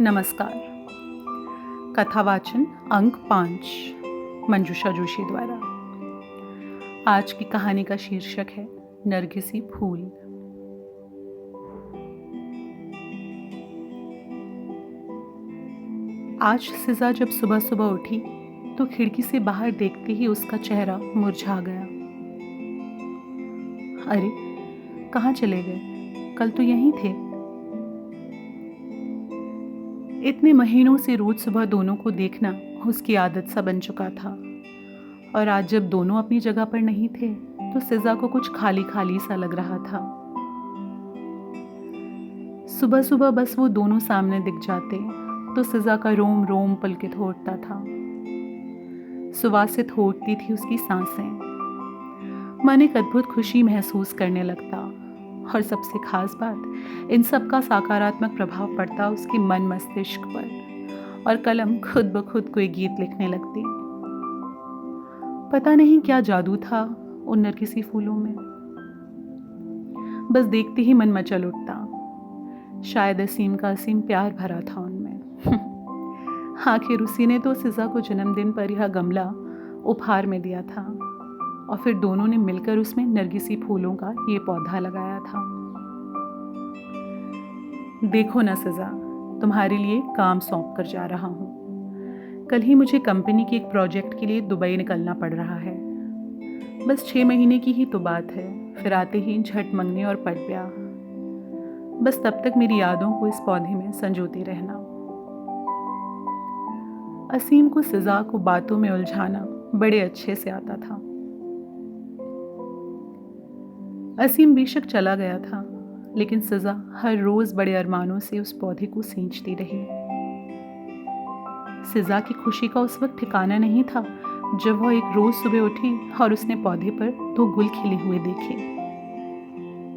नमस्कार। कथावाचन अंक 5 मंजूषा जोशी द्वारा। आज की कहानी का शीर्षक है नरगिसी फूल। आज सिजा जब सुबह सुबह उठी तो खिड़की से बाहर देखते ही उसका चेहरा मुरझा गया। अरे, कहाँ चले गए? कल तो यहीं थे। इतने महीनों से रोज सुबह दोनों को देखना उसकी आदत सा बन चुका था, और आज जब दोनों अपनी जगह पर नहीं थे तो सिजा को कुछ खाली खाली सा लग रहा था। सुबह सुबह बस वो दोनों सामने दिख जाते तो सिजा का रोम रोम पुलकित हो उठता था। सुवासित हो उठती थी उसकी सांसें। मन एक अद्भुत खुशी महसूस करने लगता, और सबसे खास बात, इन सब का सकारात्मक प्रभाव पड़ता उसके मन मस्तिष्क पर, और कलम खुद ब खुद कोई गीत लिखने लगती। पता नहीं क्या जादू था उन नरगिसी फूलों में। बस देखते ही मन मचल उठता। शायद असीम का असीम प्यार भरा था उनमें। आखिर उसी ने तो सिजा को जन्मदिन पर यह गमला उपहार में दिया था, और फिर दोनों ने मिलकर उसमें नरगिसी फूलों का ये पौधा लगाया था। देखो ना सिजा, तुम्हारे लिए काम सौंप कर जा रहा हूँ। कल ही मुझे कंपनी के एक प्रोजेक्ट के लिए दुबई निकलना पड़ रहा है। बस 6 महीने की ही तो बात है, फिर आते ही झट मंगने और पट ब्याह। बस तब तक मेरी यादों को इस पौधे में संजोते रहना। असीम को सिजा को बातों में उलझाना बड़े अच्छे से आता था। असीम बेशक चला गया था, लेकिन सिजा हर रोज बड़े अरमानों से उस पौधे को सींचती रही। सिजा की खुशी का उस वक्त ठिकाना नहीं था जब वह एक रोज सुबह उठी और उसने पौधे पर 2 गुल खिले हुए देखे,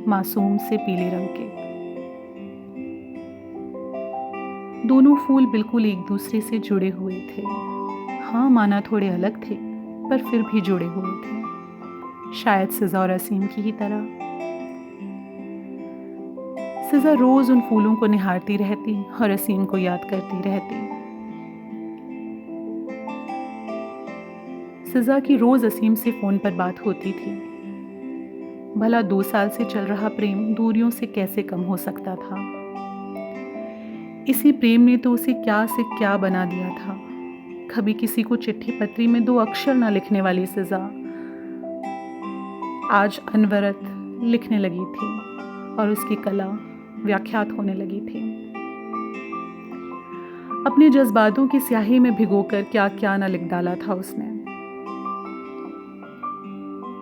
मासूम से पीले रंग के। दोनों फूल बिल्कुल एक दूसरे से जुड़े हुए थे। हाँ, माना थोड़े अलग थे, पर फिर भी जुड़े हुए थे, शायद सिजा और असीम की ही तरह। सिजा रोज उन फूलों को निहारती रहती और असीम को याद करती रहती। सिजा की रोज असीम से फोन पर बात होती थी। भला 2 साल से चल रहा प्रेम दूरियों से कैसे कम हो सकता था? इसी प्रेम ने तो उसे क्या से क्या बना दिया था। कभी किसी को चिट्ठी पत्री में 2 अक्षर ना लिखने वाली सिजा आज अनवरत लिखने लगी थी, और उसकी कला व्याख्यात होने लगी थी। अपने जज्बातों की स्याही में भिगोकर क्या क्या न लिख डाला था उसने।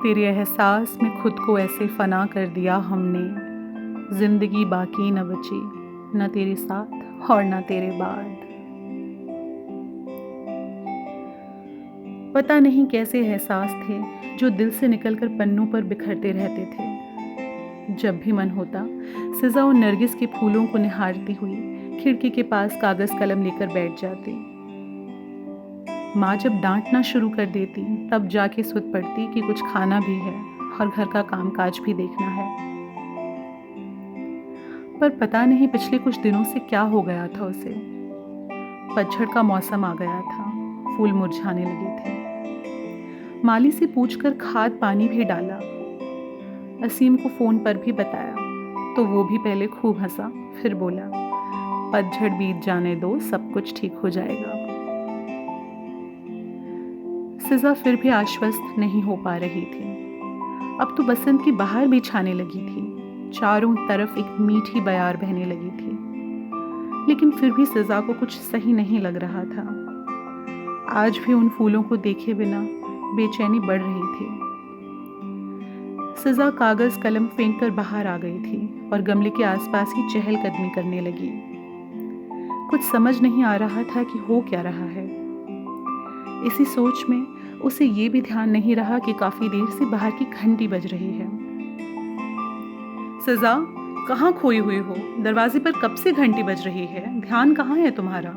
तेरे एहसास में खुद को ऐसे फना कर दिया हमने, जिंदगी बाकी न बची, न तेरे साथ और न तेरे बाद। पता नहीं कैसे एहसास थे जो दिल से निकलकर पन्नों पर बिखरते रहते थे। जब भी मन होता, सिजा उन नरगिस के फूलों को निहारती हुई खिड़की के पास कागज कलम लेकर बैठ जाती। माँ जब डांटना शुरू कर देती तब जाके सुध पड़ती कि कुछ खाना भी है और घर का कामकाज भी देखना है। पर पता नहीं पिछले कुछ दिनों से क्या हो गया था उसे। पतझड़ का मौसम आ गया था, फूल मुरझाने लगे थे। माली से पूछकर खाद पानी भी डाला। असीम को फोन पर भी बताया तो वो भी पहले खूब हंसा, फिर बोला, पतझड़ बीत जाने दो, सब कुछ ठीक हो जाएगा। सिजा फिर भी आश्वस्त नहीं हो पा रही थी। अब तो बसंत की बहार भी छाने लगी थी, चारों तरफ एक मीठी बयार बहने लगी थी, लेकिन फिर भी सिजा को कुछ सही नहीं लग रहा था। आज भी उन फूलों को देखे बिना बेचैनी बढ़ रही थी। सिजा कागज कलम फेंक कर बाहर आ गई थी और गमले के आसपास ही चहलकदमी करने लगी। कुछ समझ नहीं आ रहा था कि हो क्या रहा है। इसी सोच में उसे ये भी ध्यान नहीं रहा कि काफी देर से बाहर की घंटी बज रही है। सिजा, कहाँ खोई हुई हो? दरवाजे पर कब से घंटी बज रही है? ध्यान कहाँ है तुम्हारा?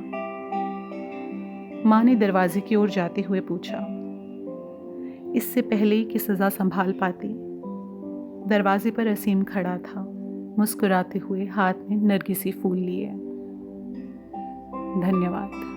माँ ने दरवाजे की ओर जाते हुए पूछा। इससे पहले कि सिजा संभाल पाती, दरवाजे पर असीम खड़ा था, मुस्कुराते हुए हाथ में नरगिसी फूल लिए। धन्यवाद।